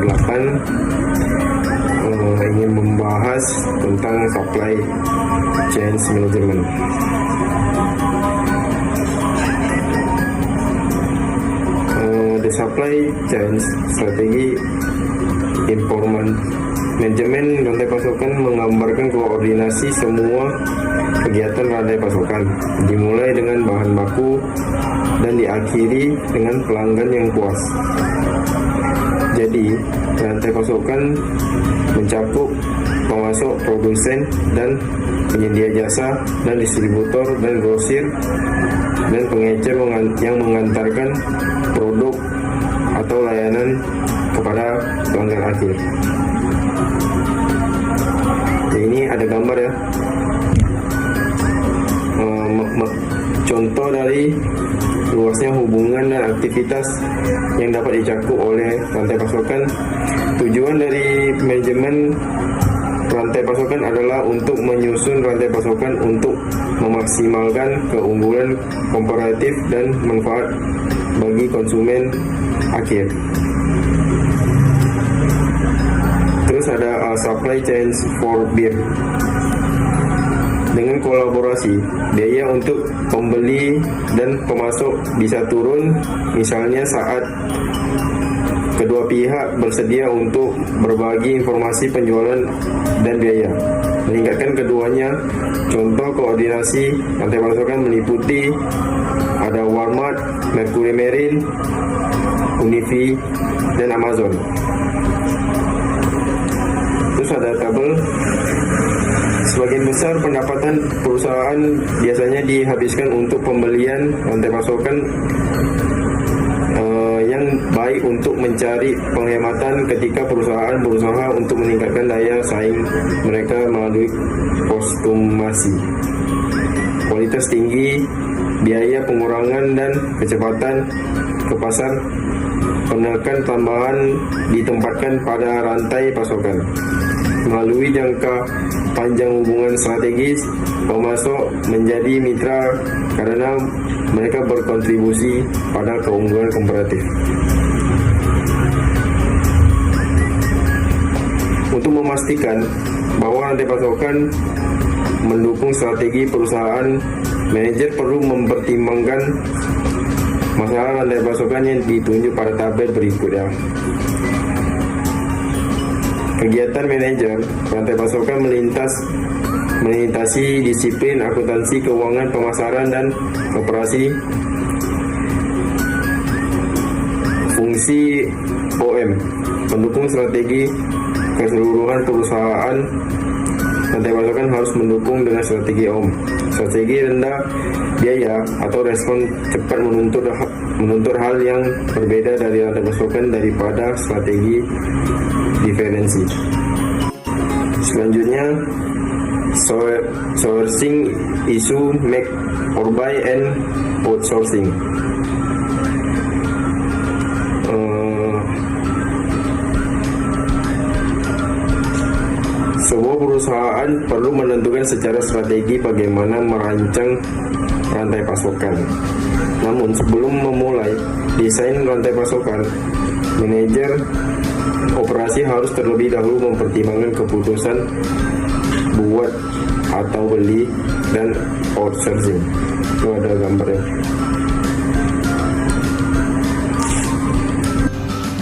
8 ingin membahas tentang supply chain management. The supply chain strategi informant manajemen rantai pasokan menggambarkan koordinasi semua kegiatan rantai pasokan, dimulai dengan bahan baku dan diakhiri dengan pelanggan yang puas. Jadi, rantai pasokan mencakup pemasok, produsen, dan penyedia jasa, dan distributor, dan grosir, dan pengecer yang mengantarkan produk atau layanan kepada pelanggan akhir. Jadi ini ada gambar ya. Contoh dari luasnya hubungan dan aktivitas yang dapat dicakup oleh rantai pasokan. Tujuan dari manajemen rantai pasokan adalah untuk menyusun rantai pasokan untuk memaksimalkan keunggulan komparatif dan manfaat bagi konsumen akhir. Terus ada supply chain for beer. Dengan kolaborasi, biaya untuk pembeli dan pemasok bisa turun, misalnya saat kedua pihak bersedia untuk berbagi informasi penjualan dan biaya, meningkatkan keduanya. Contoh koordinasi rantai pasokan meliputi ada Walmart, Mercury Marine, Unifi, dan Amazon. Terus ada tabel. Sebagian besar pendapatan perusahaan biasanya dihabiskan untuk pembelian rantai pasokan yang baik untuk mencari penghematan ketika perusahaan berusaha untuk meningkatkan daya saing mereka melalui kostumasi. Kualitas tinggi, biaya pengurangan dan kecepatan ke pasar, penekan tambahan ditempatkan pada rantai pasokan. Melalui jangka panjang hubungan strategis, pemasok menjadi mitra karena mereka berkontribusi pada keunggulan komparatif. Untuk memastikan bahwa rantai pasokan mendukung strategi perusahaan, manajer perlu mempertimbangkan masalah rantai pasokan yang ditunjuk pada tabel berikut ya. Kegiatan manajer rantai pasokan melintasi disiplin akuntansi, keuangan, pemasaran, dan operasi. Fungsi OM, pendukung strategi keseluruhan perusahaan. Rantai pasokan harus mendukung dengan strategi OM. Strategi rendah biaya atau respon cepat menuntut hal yang berbeda dari rantai pasokan daripada strategi diferensi. Selanjutnya, sourcing isu make or buy and outsourcing. Sebuah perusahaan perlu menentukan secara strategi bagaimana merancang rantai pasokan. Namun sebelum memulai desain rantai pasokan, manajer operasi harus terlebih dahulu mempertimbangkan keputusan buat atau beli dan outsourcing. Itu ada gambarnya.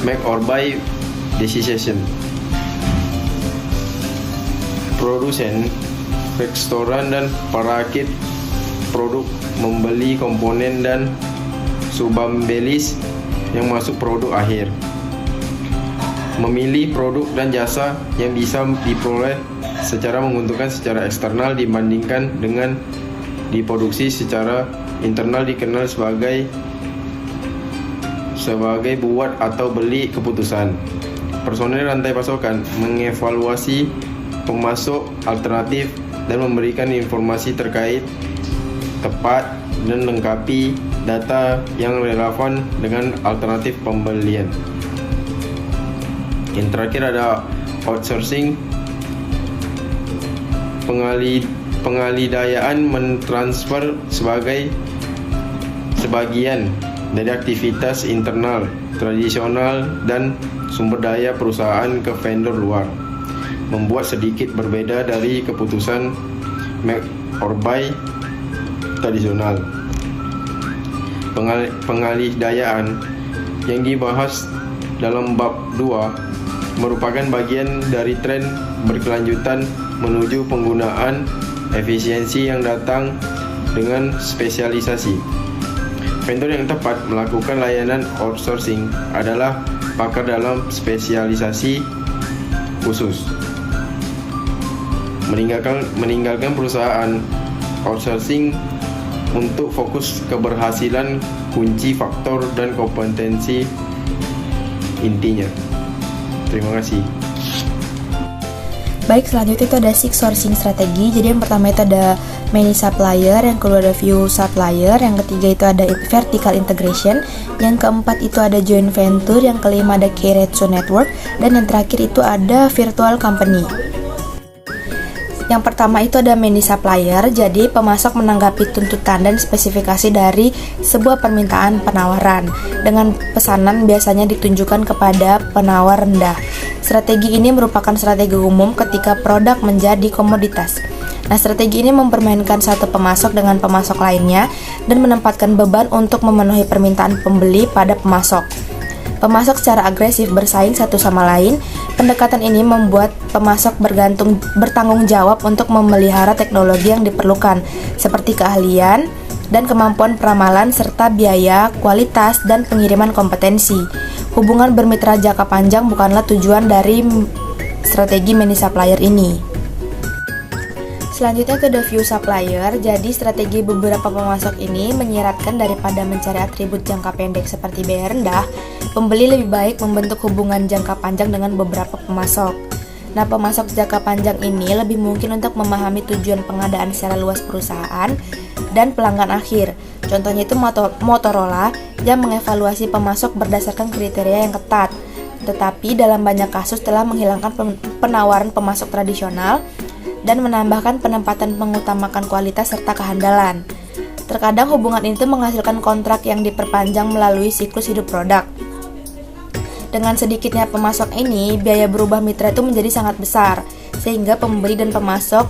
Make or buy decision. Produsen, restoran, dan perakit produk membeli komponen dan subambelis yang masuk produk akhir. Memilih produk dan jasa yang bisa diperoleh secara menguntungkan secara eksternal dibandingkan dengan diproduksi secara internal dikenal sebagai buat atau beli keputusan. Personel rantai pasokan mengevaluasi pemasok alternatif dan memberikan informasi terkait tepat dan lengkapi data yang relevan dengan alternatif pembelian. Yang terakhir ada outsourcing. Pengalidayaan mentransfer sebagian dari aktivitas internal, tradisional, dan sumber daya perusahaan ke vendor luar, membuat sedikit berbeda dari keputusan make or buy tradisional. Pengalih-dayaan yang dibahas dalam bab 2 merupakan bagian dari tren berkelanjutan menuju penggunaan efisiensi yang datang dengan spesialisasi. Vendor yang tepat melakukan layanan outsourcing adalah pakar dalam spesialisasi khusus. Meninggalkan perusahaan outsourcing untuk fokus keberhasilan kunci faktor dan kompetensi intinya. Terima kasih. Baik, selanjutnya itu ada 6 sourcing strategi. Jadi yang pertama itu ada many supplier, yang kedua ada few supplier, yang ketiga itu ada vertical integration, yang keempat itu ada joint venture, yang kelima ada keiretsu network, dan yang terakhir itu ada virtual company. Yang pertama itu ada many supplier, jadi pemasok menanggapi tuntutan dan spesifikasi dari sebuah permintaan penawaran dengan pesanan biasanya ditunjukkan kepada penawar rendah. Strategi ini merupakan strategi umum ketika produk menjadi komoditas. Nah, strategi ini mempermainkan satu pemasok dengan pemasok lainnya dan menempatkan beban untuk memenuhi permintaan pembeli pada pemasok. Pemasok secara agresif bersaing satu sama lain. Pendekatan ini membuat pemasok bertanggung jawab untuk memelihara teknologi yang diperlukan, seperti keahlian dan kemampuan peramalan serta biaya, kualitas, dan pengiriman kompetensi. Hubungan bermitra jangka panjang bukanlah tujuan dari strategi many supplier ini. Selanjutnya itu ada view supplier. Jadi strategi beberapa pemasok ini menyiratkan daripada mencari atribut jangka pendek seperti biaya rendah, pembeli lebih baik membentuk hubungan jangka panjang dengan beberapa pemasok. Nah, pemasok jangka panjang ini lebih mungkin untuk memahami tujuan pengadaan secara luas perusahaan dan pelanggan akhir. Contohnya itu Motorola yang mengevaluasi pemasok berdasarkan kriteria yang ketat, tetapi dalam banyak kasus telah menghilangkan penawaran pemasok tradisional dan menambahkan penempatan mengutamakan kualitas serta kehandalan. Terkadang hubungan itu menghasilkan kontrak yang diperpanjang melalui siklus hidup produk. Dengan sedikitnya pemasok ini, biaya berubah mitra itu menjadi sangat besar, sehingga pembeli dan pemasok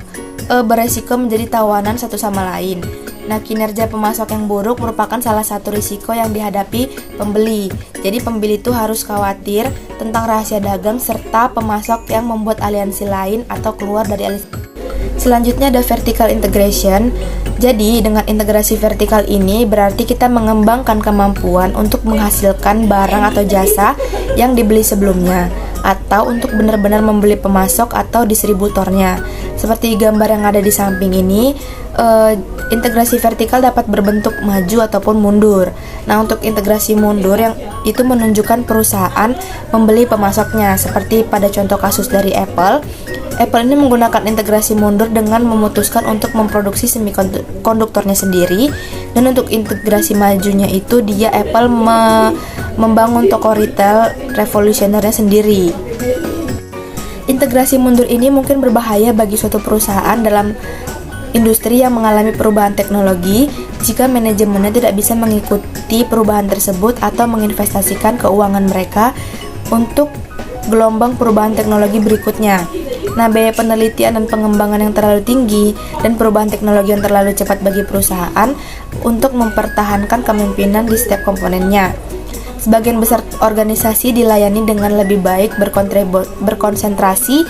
beresiko menjadi tawanan satu sama lain. Nah, kinerja pemasok yang buruk merupakan salah satu risiko yang dihadapi pembeli. Jadi pembeli itu harus khawatir tentang rahasia dagang serta pemasok yang membuat aliansi lain atau keluar dari aliansi. Selanjutnya ada vertical integration. Jadi dengan integrasi vertikal ini berarti kita mengembangkan kemampuan untuk menghasilkan barang atau jasa yang dibeli sebelumnya, atau untuk benar-benar membeli pemasok atau distributornya. Seperti gambar yang ada di samping ini, integrasi vertikal dapat berbentuk maju ataupun mundur. Nah, untuk integrasi mundur yang itu menunjukkan perusahaan membeli pemasoknya, seperti pada contoh kasus dari Apple. Apple ini menggunakan integrasi mundur dengan memutuskan untuk memproduksi semikonduktornya sendiri, dan untuk integrasi majunya itu Apple membangun toko retail revolusionernya sendiri. Integrasi mundur ini mungkin berbahaya bagi suatu perusahaan dalam industri yang mengalami perubahan teknologi jika manajemennya tidak bisa mengikuti perubahan tersebut atau menginvestasikan keuangan mereka untuk gelombang perubahan teknologi berikutnya. Nah, biaya penelitian dan pengembangan yang terlalu tinggi dan perubahan teknologi yang terlalu cepat bagi perusahaan untuk mempertahankan kepemimpinan di setiap komponennya. Sebagian besar organisasi dilayani dengan lebih baik berkonsentrasi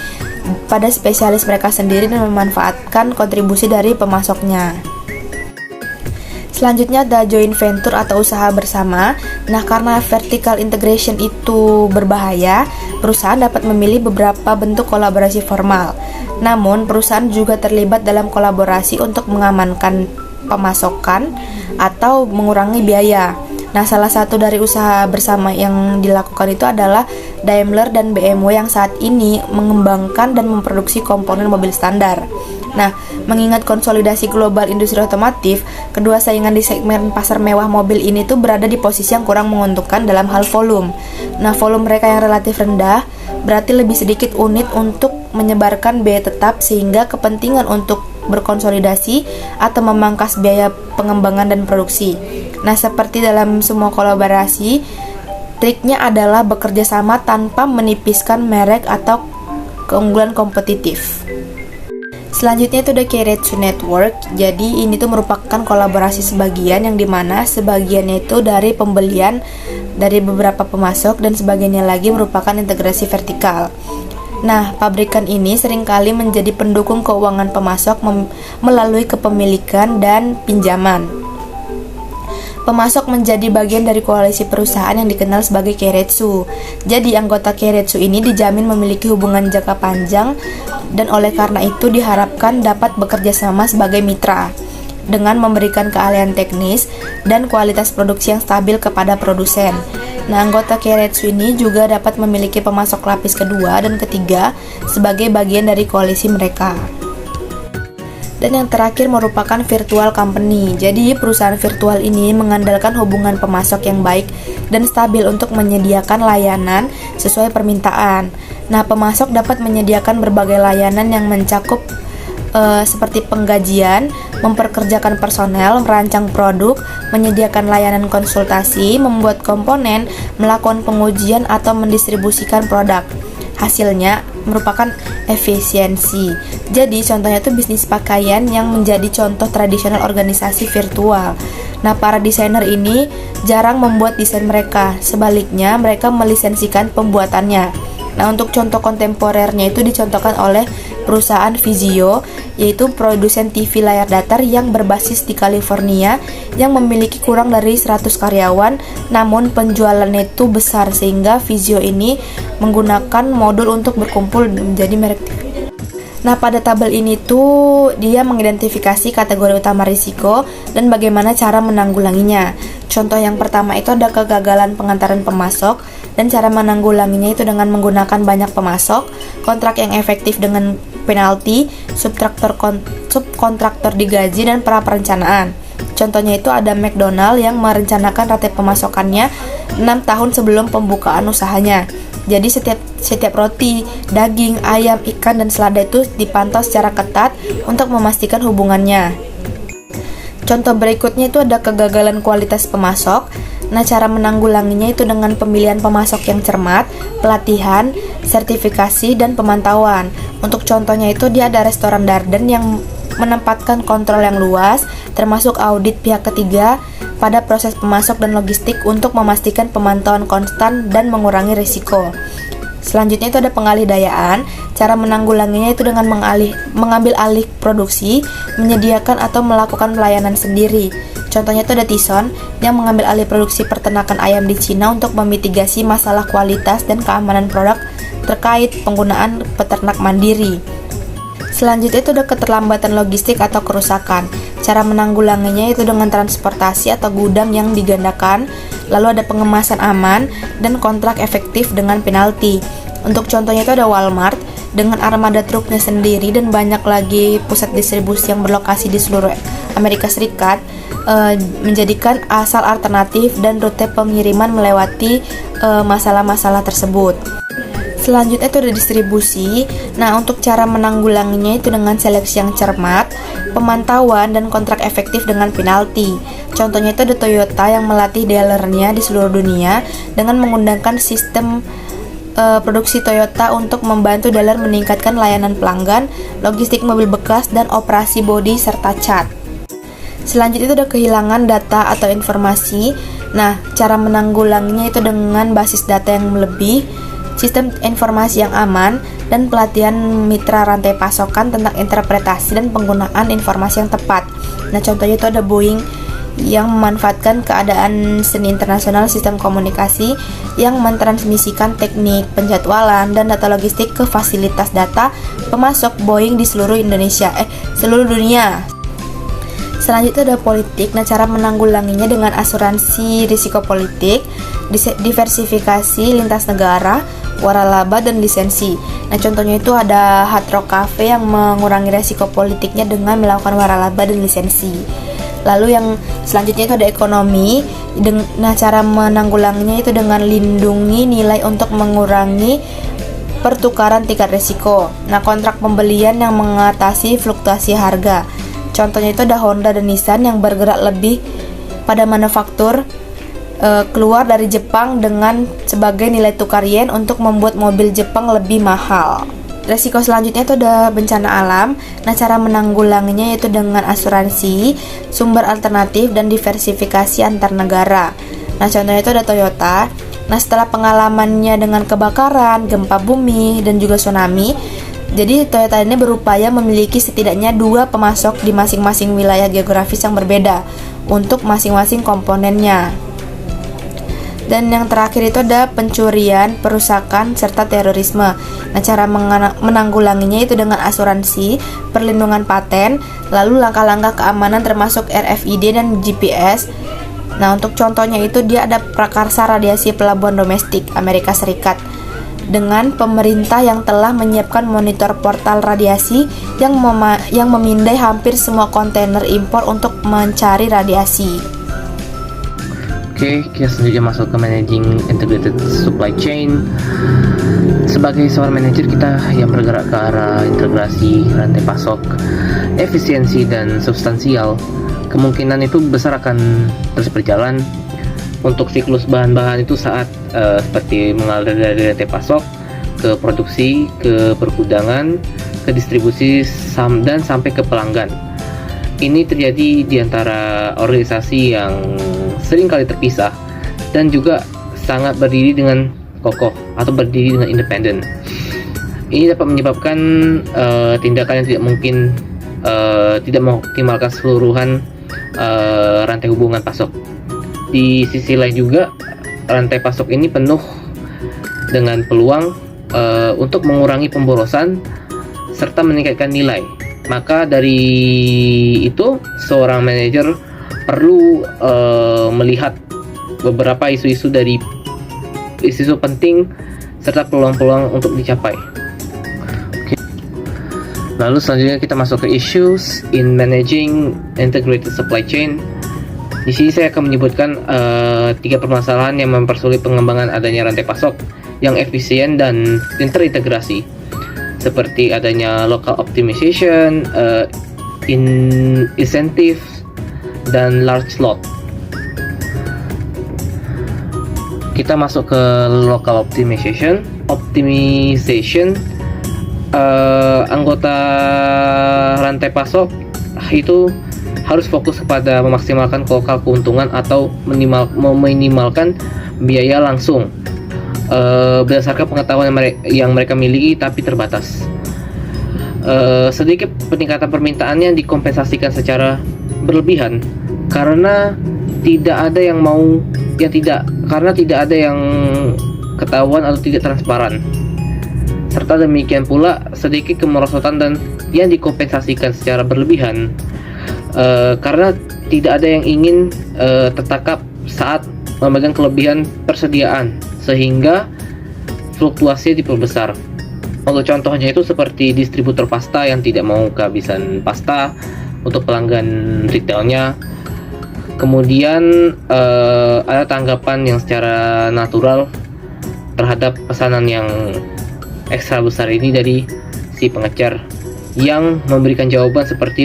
pada spesialis mereka sendiri dan memanfaatkan kontribusi dari pemasoknya. Selanjutnya ada joint venture atau usaha bersama. Nah, karena vertical integration itu berbahaya, perusahaan dapat memilih beberapa bentuk kolaborasi formal. Namun, perusahaan juga terlibat dalam kolaborasi untuk mengamankan pemasokan atau mengurangi biaya. Nah, salah satu dari usaha bersama yang dilakukan itu adalah Daimler dan BMW yang saat ini mengembangkan dan memproduksi komponen mobil standar. Nah, mengingat konsolidasi global industri otomotif, kedua saingan di segmen pasar mewah mobil ini tuh berada di posisi yang kurang menguntungkan dalam hal volume. Nah, volume mereka yang relatif rendah berarti lebih sedikit unit untuk menyebarkan biaya tetap, sehingga kepentingan untuk berkonsolidasi atau memangkas biaya pengembangan dan produksi. Nah, seperti dalam semua kolaborasi, Triknya adalah bekerja sama tanpa menipiskan merek atau keunggulan kompetitif. Selanjutnya itu ada Keiretsu Network. Jadi ini tuh merupakan kolaborasi sebagian yang dimana sebagiannya itu dari pembelian dari beberapa pemasok dan sebagiannya lagi merupakan integrasi vertikal. Nah, pabrikan ini seringkali menjadi pendukung keuangan pemasok melalui kepemilikan dan pinjaman. Pemasok menjadi bagian dari koalisi perusahaan yang dikenal sebagai Keiretsu. Jadi anggota Keiretsu ini dijamin memiliki hubungan jangka panjang dan oleh karena itu diharapkan dapat bekerja sama sebagai mitra dengan memberikan keahlian teknis dan kualitas produksi yang stabil kepada produsen. Nah, anggota Keiretsu ini juga dapat memiliki pemasok lapis kedua dan ketiga sebagai bagian dari koalisi mereka. Dan yang terakhir merupakan virtual company. Jadi perusahaan virtual ini mengandalkan hubungan pemasok yang baik dan stabil untuk menyediakan layanan sesuai permintaan. Nah, pemasok dapat menyediakan berbagai layanan yang mencakup seperti penggajian, memperkerjakan personel, merancang produk, menyediakan layanan konsultasi, membuat komponen, melakukan pengujian atau mendistribusikan produk. Hasilnya merupakan efisiensi. Jadi contohnya itu bisnis pakaian yang menjadi contoh tradisional organisasi virtual. Nah, para desainer ini jarang membuat desain mereka. Sebaliknya, mereka melisensikan pembuatannya. Nah, untuk contoh kontemporernya itu dicontohkan oleh perusahaan Vizio, yaitu produsen TV layar datar yang berbasis di California yang memiliki kurang dari 100 karyawan, namun penjualannya itu besar sehingga Vizio ini menggunakan modul untuk berkumpul menjadi merek TV. Nah, pada tabel ini tuh dia mengidentifikasi kategori utama risiko dan bagaimana cara menanggulanginya. Contoh yang pertama itu ada kegagalan pengantaran pemasok, dan cara menanggulanginya itu dengan menggunakan banyak pemasok, kontrak yang efektif dengan penalti, subkontraktor digaji, dan pra-perencanaan. Contohnya itu ada McDonald yang merencanakan rantai pemasokannya 6 tahun sebelum pembukaan usahanya. Jadi setiap roti, daging, ayam, ikan, dan selada itu dipantau secara ketat untuk memastikan hubungannya. Contoh berikutnya itu ada kegagalan kualitas pemasok. Nah, cara menanggulanginya itu dengan pemilihan pemasok yang cermat, pelatihan, sertifikasi, dan pemantauan. Untuk contohnya itu dia ada restoran Darden yang menempatkan kontrol yang luas, termasuk audit pihak ketiga pada proses pemasok dan logistik untuk memastikan pemantauan konstan dan mengurangi risiko. Selanjutnya itu ada pengalih-dayaan. Cara menanggulanginya itu dengan mengambil alih produksi, menyediakan atau melakukan pelayanan sendiri. Contohnya itu ada Tyson yang mengambil alih produksi peternakan ayam di Cina untuk memitigasi masalah kualitas dan keamanan produk terkait penggunaan peternak mandiri. Selanjutnya itu ada keterlambatan logistik atau kerusakan. Cara menanggulanginya itu dengan transportasi atau gudang yang digandakan, lalu ada pengemasan aman dan kontrak efektif dengan penalti. Untuk contohnya itu ada Walmart dengan armada truknya sendiri dan banyak lagi pusat distribusi yang berlokasi di seluruh Amerika Serikat, menjadikan asal alternatif dan rute pengiriman melewati masalah-masalah tersebut. Selanjutnya itu ada distribusi. Nah, untuk cara menanggulanginya itu dengan seleksi yang cermat, pemantauan, dan kontrak efektif dengan penalti. Contohnya itu ada Toyota yang melatih dealernya di seluruh dunia dengan menggunakan sistem produksi Toyota untuk membantu dealer meningkatkan layanan pelanggan, logistik mobil bekas, dan operasi bodi serta cat. Selanjutnya itu ada kehilangan data atau informasi. Nah, cara menanggulanginya itu dengan basis data yang lebih, sistem informasi yang aman, dan pelatihan mitra rantai pasokan tentang interpretasi dan penggunaan informasi yang tepat. Nah, contohnya itu ada Boeing yang memanfaatkan keadaan seni internasional sistem komunikasi yang mentransmisikan teknik penjadwalan dan data logistik ke fasilitas data pemasok Boeing di seluruh dunia. Selanjutnya ada politik. Nah, cara menanggulanginya dengan asuransi risiko politik, diversifikasi lintas negara, waralaba, dan lisensi. Nah, contohnya itu ada Hard Rock Cafe yang mengurangi risiko politiknya dengan melakukan waralaba dan lisensi. Lalu yang selanjutnya itu ada ekonomi. Nah, cara menanggulanginya itu dengan lindungi nilai untuk mengurangi pertukaran tingkat risiko. Nah, kontrak pembelian yang mengatasi fluktuasi harga. Contohnya itu ada Honda dan Nissan yang bergerak lebih pada manufaktur keluar dari Jepang dengan sebagai nilai tukar yen untuk membuat mobil Jepang lebih mahal. Resiko selanjutnya itu ada bencana alam. Nah, cara menanggulanginya yaitu dengan asuransi, sumber alternatif, dan diversifikasi antar negara. Nah, contohnya itu ada Toyota. Nah, setelah pengalamannya dengan kebakaran, gempa bumi, dan juga tsunami, jadi Toyota ini berupaya memiliki setidaknya 2 pemasok di masing-masing wilayah geografis yang berbeda untuk masing-masing komponennya. Dan yang terakhir itu ada pencurian, perusakan, serta terorisme. Nah, cara menanggulanginya itu dengan asuransi, perlindungan paten, lalu langkah-langkah keamanan termasuk RFID dan GPS. Nah, untuk contohnya itu dia ada prakarsa radiasi pelabuhan domestik Amerika Serikat dengan pemerintah yang telah menyiapkan monitor portal radiasi yang memindai hampir semua kontainer impor untuk mencari radiasi. Oke, kita selanjutnya masuk ke managing integrated supply chain. Sebagai seorang manajer kita yang bergerak ke arah integrasi rantai pasok, efisiensi dan substansial, kemungkinan itu besar akan terus berjalan untuk siklus bahan-bahan itu saat seperti mengalir dari rantai pasok ke produksi, ke pergudangan, ke distribusi dan sampai ke pelanggan. Ini terjadi di antara organisasi yang sering kali terpisah dan juga sangat berdiri dengan kokoh atau berdiri dengan independen. Ini dapat menyebabkan tindakan yang tidak mungkin tidak mengoptimalkan seluruhan rantai hubungan pasok. Di sisi lain juga rantai pasok ini penuh dengan peluang untuk mengurangi pemborosan serta meningkatkan nilai. Maka dari itu seorang manajer perlu melihat beberapa isu-isu penting serta peluang-peluang untuk dicapai. Okay. Lalu selanjutnya kita masuk ke issues in managing integrated supply chain. Di sini saya akan menyebutkan 3 permasalahan yang mempersulit pengembangan adanya rantai pasok yang efisien dan terintegrasi, seperti adanya local optimization, incentive, dan large lot. Kita masuk ke local optimization. Anggota rantai pasok itu harus fokus kepada memaksimalkan lokal keuntungan atau meminimalkan biaya langsung berdasarkan pengetahuan yang mereka miliki tapi terbatas. Sedikit peningkatan permintaannya dikompensasikan secara berlebihan karena tidak ada yang ketahuan atau tidak transparan. Serta demikian pula sedikit kemerosotan dan yang dikompensasikan secara berlebihan karena tidak ada yang ingin tertangkap saat memegang kelebihan persediaan, sehingga fluktuasi diperbesar. Untuk contohnya itu seperti distributor pasta yang tidak mau kehabisan pasta untuk pelanggan retailnya. Kemudian ada tanggapan yang secara natural terhadap pesanan yang ekstra besar ini dari si pengecer, yang memberikan jawaban seperti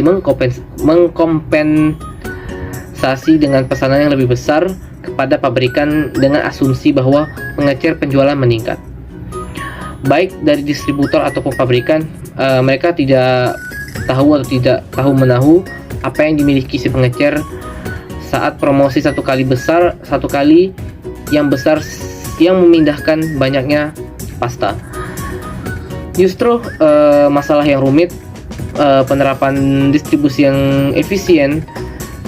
mengkompensasi dengan pesanan yang lebih besar kepada pabrikan dengan asumsi bahwa pengecer penjualan meningkat. Baik dari distributor ataupun pabrikan, mereka tidak tahu atau tidak tahu menahu apa yang dimiliki si pengecer saat promosi satu kali yang memindahkan banyaknya pasta. Justru masalah yang rumit, penerapan distribusi yang efisien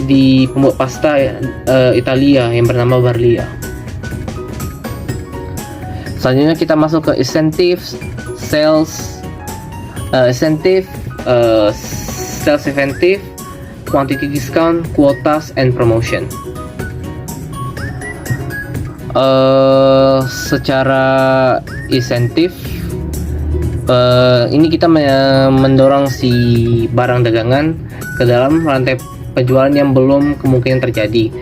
di pembuat pasta Italia yang bernama Barilla. Selanjutnya kita masuk ke sales incentive, quantity discount, quotas, and promotion. Secara insentif, ini kita mendorong si barang dagangan ke dalam rantai penjualan yang belum kemungkinan terjadi,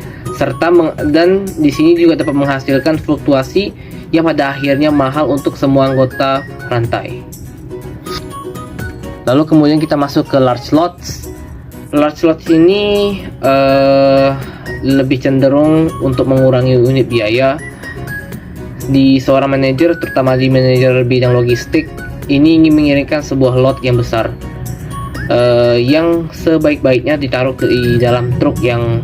dan di sini juga dapat menghasilkan fluktuasi yang pada akhirnya mahal untuk semua anggota rantai. Lalu kemudian kita masuk ke large lots. Large lot ini lebih cenderung untuk mengurangi unit biaya di seorang manajer, terutama di manajer bidang logistik. Ini ingin mengirimkan sebuah lot yang besar, yang sebaik-baiknya ditaruh di dalam truk yang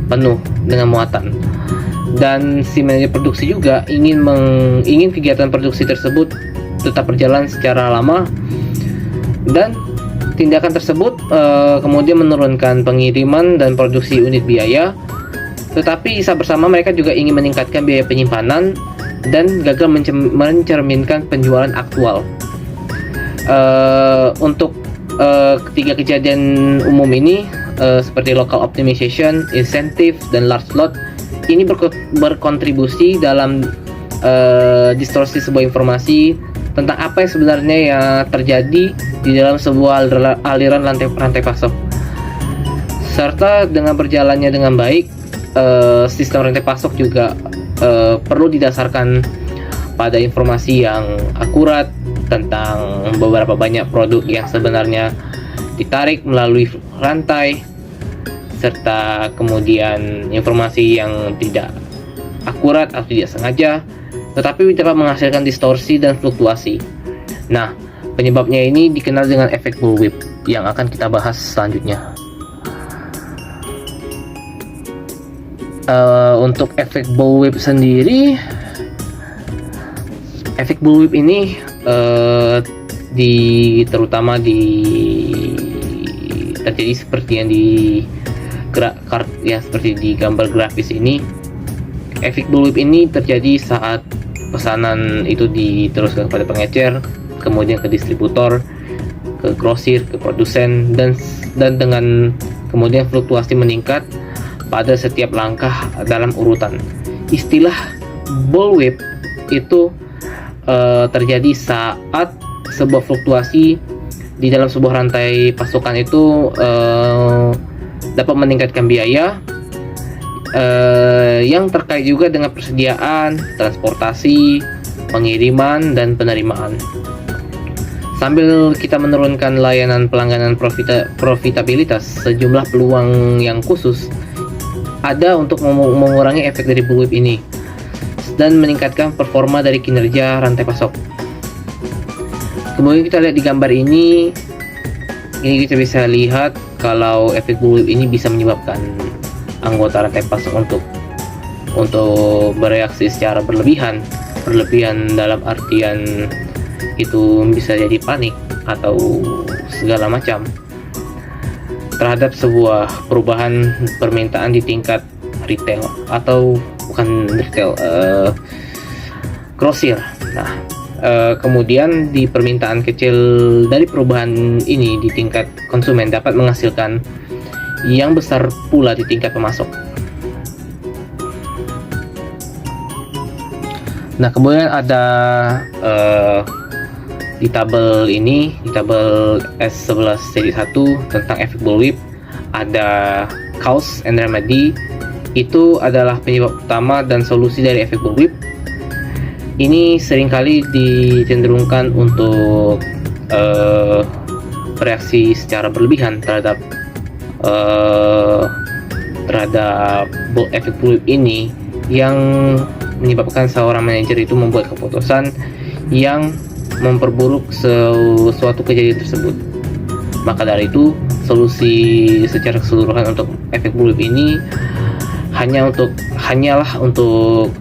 penuh dengan muatan. Dan si manajer produksi juga ingin kegiatan produksi tersebut tetap berjalan secara lama, dan tindakan tersebut kemudian menurunkan pengiriman dan produksi unit biaya. Tetapi saat bersama mereka juga ingin meningkatkan biaya penyimpanan dan gagal mencerminkan penjualan aktual. Untuk ketiga kejadian umum ini, seperti local optimization, incentive, dan large lot, ini berkontribusi dalam distorsi sebuah informasi tentang apa yang sebenarnya yang terjadi di dalam sebuah aliran rantai pasok. Serta dengan berjalannya dengan baik, sistem rantai pasok juga perlu didasarkan pada informasi yang akurat tentang beberapa banyak produk yang sebenarnya ditarik melalui rantai, serta kemudian informasi yang tidak akurat atau tidak sengaja tetapi dapat menghasilkan distorsi dan fluktuasi. Nah, penyebabnya ini dikenal dengan efek bullwhip yang akan kita bahas selanjutnya. Untuk efek bullwhip sendiri, efek bullwhip ini terutama terjadi seperti yang seperti di gambar grafis ini. Efek bullwhip ini terjadi saat pesanan itu diteruskan kepada pengecer, kemudian ke distributor, ke grosir, ke produsen, dan dengan kemudian fluktuasi meningkat pada setiap langkah dalam urutan. Istilah bullwhip itu terjadi saat sebuah fluktuasi di dalam sebuah rantai pasokan itu dapat meningkatkan biaya yang terkait juga dengan persediaan, transportasi, pengiriman, dan penerimaan. Sambil kita menurunkan layanan pelangganan profitabilitas, sejumlah peluang yang khusus ada untuk mengurangi efek dari bullwhip ini dan meningkatkan performa dari kinerja rantai pasok. Kemudian kita lihat di gambar ini kita bisa lihat kalau efek bullwhip ini bisa menyebabkan anggota rantai pasok untuk bereaksi secara berlebihan dalam artian itu bisa jadi panik atau segala macam terhadap sebuah perubahan permintaan di tingkat retail atau bukan retail, grosir. Nah, kemudian di permintaan kecil dari perubahan ini di tingkat konsumen dapat menghasilkan yang besar pula di tingkat pemasok. Nah, kemudian ada di tabel ini, di tabel S11 seri 1 tentang efek bullwhip, ada cause and remedy. Itu adalah penyebab utama dan solusi dari efek bullwhip. Ini seringkali dicenderungkan untuk bereaksi secara berlebihan terhadap efek bullwhip ini, yang menyebabkan seorang manajer itu membuat keputusan yang memperburuk suatu kejadian tersebut. Maka dari itu, solusi secara keseluruhan untuk efek bullwhip ini hanyalah untuk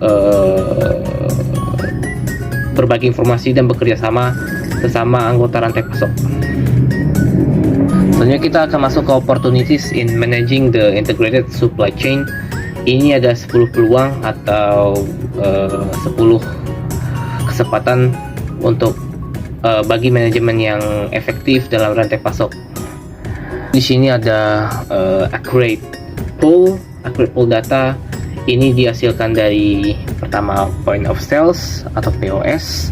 berbagi informasi dan bekerja sama bersama anggota rantai pasok. Selanjutnya kita akan masuk ke opportunities in managing the integrated supply chain. Ini ada 10 peluang atau 10 kesempatan untuk bagi manajemen yang efektif dalam rantai pasok. Di sini ada accurate pull data. Ini dihasilkan dari pertama point of sales atau POS,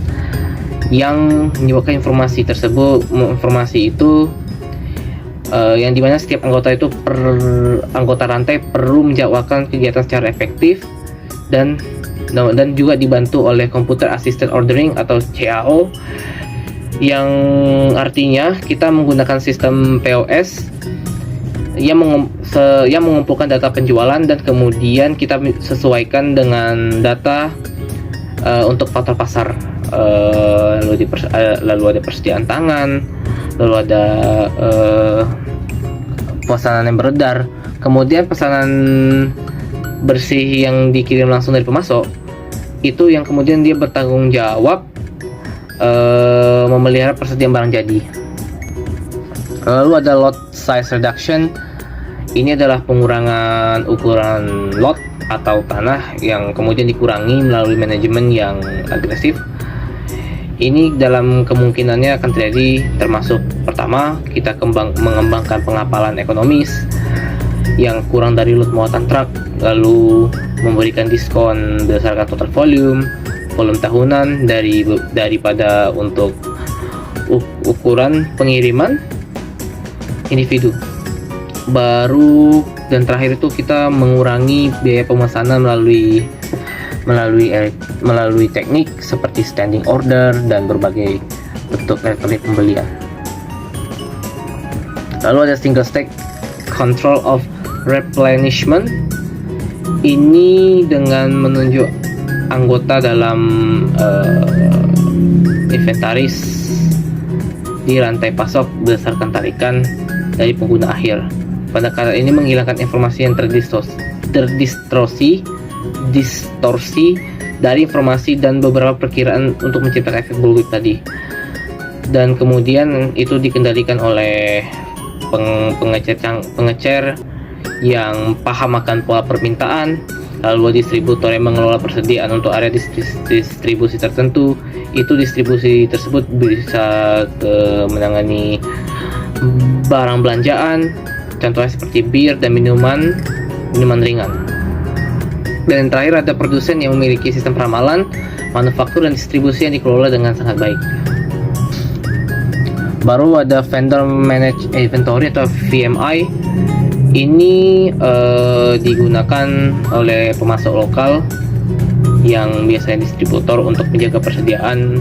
yang menyebabkan informasi itu yang dimana setiap anggota rantai perlu menjadwalkan kegiatan secara efektif dan juga dibantu oleh computer assisted ordering atau CAO, yang artinya kita menggunakan sistem POS yang mengumpulkan data penjualan dan kemudian kita sesuaikan dengan data untuk faktor pasar. Lalu ada persediaan tangan, lalu ada pesanan yang beredar, kemudian pesanan bersih yang dikirim langsung dari pemasok itu yang kemudian dia bertanggung jawab memelihara persediaan barang jadi. Lalu ada lot size reduction. Ini adalah pengurangan ukuran lot atau tanah yang kemudian dikurangi melalui manajemen yang agresif. Ini dalam kemungkinannya akan terjadi termasuk pertama, kita mengembangkan pengapalan ekonomis yang kurang dari lot muatan truk, lalu memberikan diskon berdasarkan total volume tahunan daripada untuk ukuran pengiriman individu. Baru dan terakhir itu kita mengurangi biaya pemesanan melalui teknik seperti standing order dan berbagai bentuk elektronik pembelian. Lalu ada single stack control of replenishment. Ini dengan menunjuk anggota dalam inventaris di rantai pasok berdasarkan tarikan dari pengguna akhir. Pendekatan ini menghilangkan informasi yang distorsi dari informasi dan beberapa perkiraan untuk menciptakan efek bullwhip tadi. Dan kemudian itu dikendalikan oleh pengecer yang paham akan pola permintaan, lalu distributor yang mengelola persediaan untuk area distribusi tertentu. Itu distribusi tersebut bisa menangani barang belanjaan, contohnya seperti bir dan minuman ringan. Dan yang terakhir ada produsen yang memiliki sistem peramalan, manufaktur dan distribusi yang dikelola dengan sangat baik. Baru ada vendor managed inventory atau VMI. Ini digunakan oleh pemasok lokal yang biasanya distributor untuk menjaga persediaan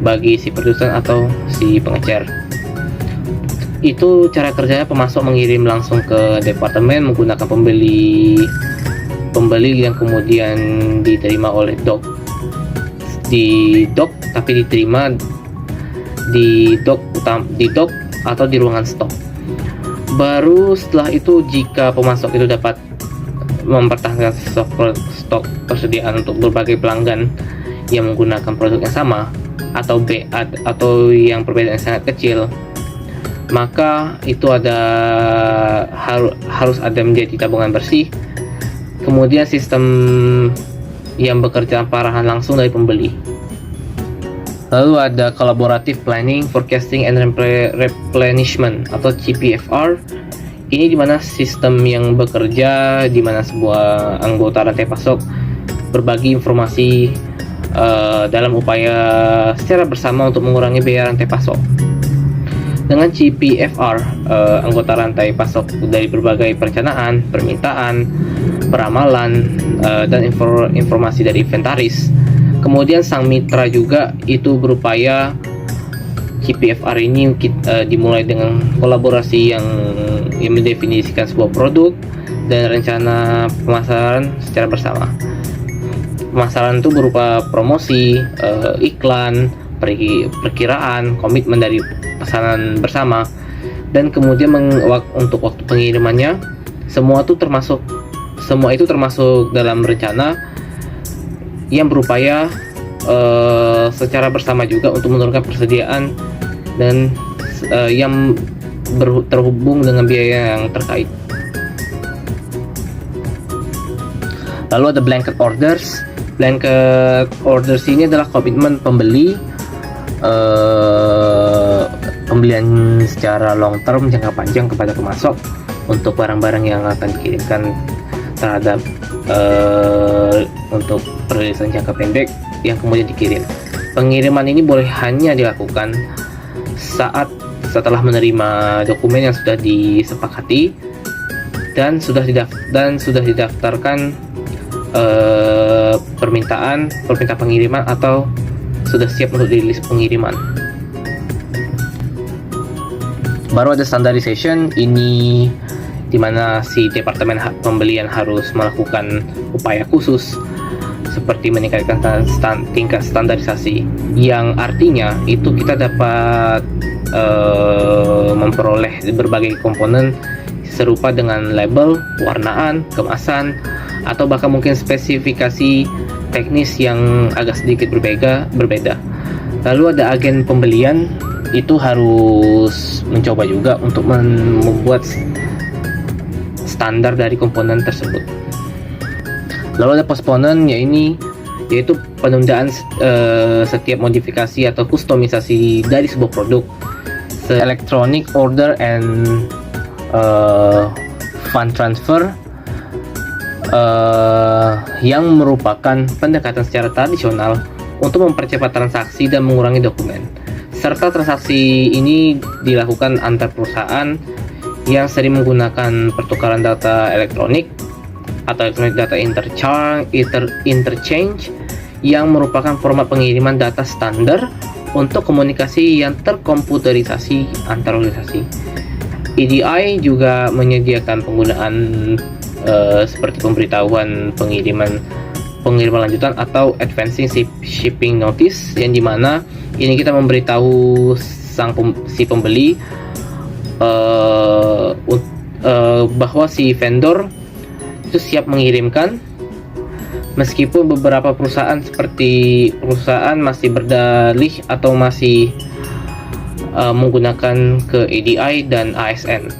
bagi si produsen atau si pengecer. Itu cara kerjanya, pemasok mengirim langsung ke departemen menggunakan pembeli yang kemudian diterima oleh dock tapi diterima di dock atau di ruangan stok. Baru setelah itu, jika pemasok itu dapat mempertahankan stok persediaan untuk berbagai pelanggan yang menggunakan produk yang sama atau yang perbedaan sangat kecil, maka itu harus ada menjadi tabungan bersih. Kemudian sistem yang bekerja tanpa arahan langsung dari pembeli. Lalu ada collaborative planning, forecasting and replenishment atau CPFR. Ini dimana sistem yang bekerja dimana sebuah anggota rantai pasok berbagi informasi dalam upaya secara bersama untuk mengurangi biaya rantai pasok. Dengan CPFR, anggota rantai pasok dari berbagai perencanaan, permintaan, peramalan, dan informasi dari inventaris. Kemudian sang mitra juga itu berupaya CPFR ini dimulai dengan kolaborasi yang mendefinisikan sebuah produk dan rencana pemasaran secara bersama. Pemasaran itu berupa promosi, iklan, perkiraan, komitmen dari pesanan bersama, dan kemudian untuk waktu pengirimannya, semua itu termasuk dalam rencana yang berupaya secara bersama juga untuk menurunkan persediaan dan yang terhubung dengan biaya yang terkait. Lalu ada blanket orders. Blanket orders ini adalah komitmen pembeli pembelian secara long term, jangka panjang kepada pemasok untuk barang-barang yang akan dikirimkan terhadap untuk perilisan jangka pendek yang kemudian dikirim. Pengiriman ini boleh hanya dilakukan setelah menerima dokumen yang sudah disepakati dan sudah didaftarkan permintaan pengiriman atau sudah siap untuk dirilis pengiriman. Baru ada standardization. Ini di mana si departemen pembelian harus melakukan upaya khusus seperti meningkatkan tingkat standarisasi, yang artinya itu kita dapat memperoleh berbagai komponen serupa dengan label, warnaan, kemasan, atau bahkan mungkin spesifikasi teknis yang agak sedikit berbeda. Lalu ada agen pembelian, itu harus mencoba juga untuk membuat standar dari komponen tersebut. Lalu ada postponen, yaitu penundaan setiap modifikasi atau kustomisasi dari sebuah produk. Electronic order and fund transfer yang merupakan pendekatan secara tradisional untuk mempercepat transaksi dan mengurangi dokumen. Serta transaksi ini dilakukan antar perusahaan yang sering menggunakan pertukaran data elektronik atau electronic data interchange yang merupakan format pengiriman data standar untuk komunikasi yang terkomputerisasi antar organisasi. EDI juga menyediakan penggunaan seperti pemberitahuan pengiriman lanjutan atau advancing shipping notice, yang dimana ini kita memberitahu si pembeli bahwa si vendor itu siap mengirimkan, meskipun beberapa perusahaan masih berdalih atau masih menggunakan ke EDI dan ASN,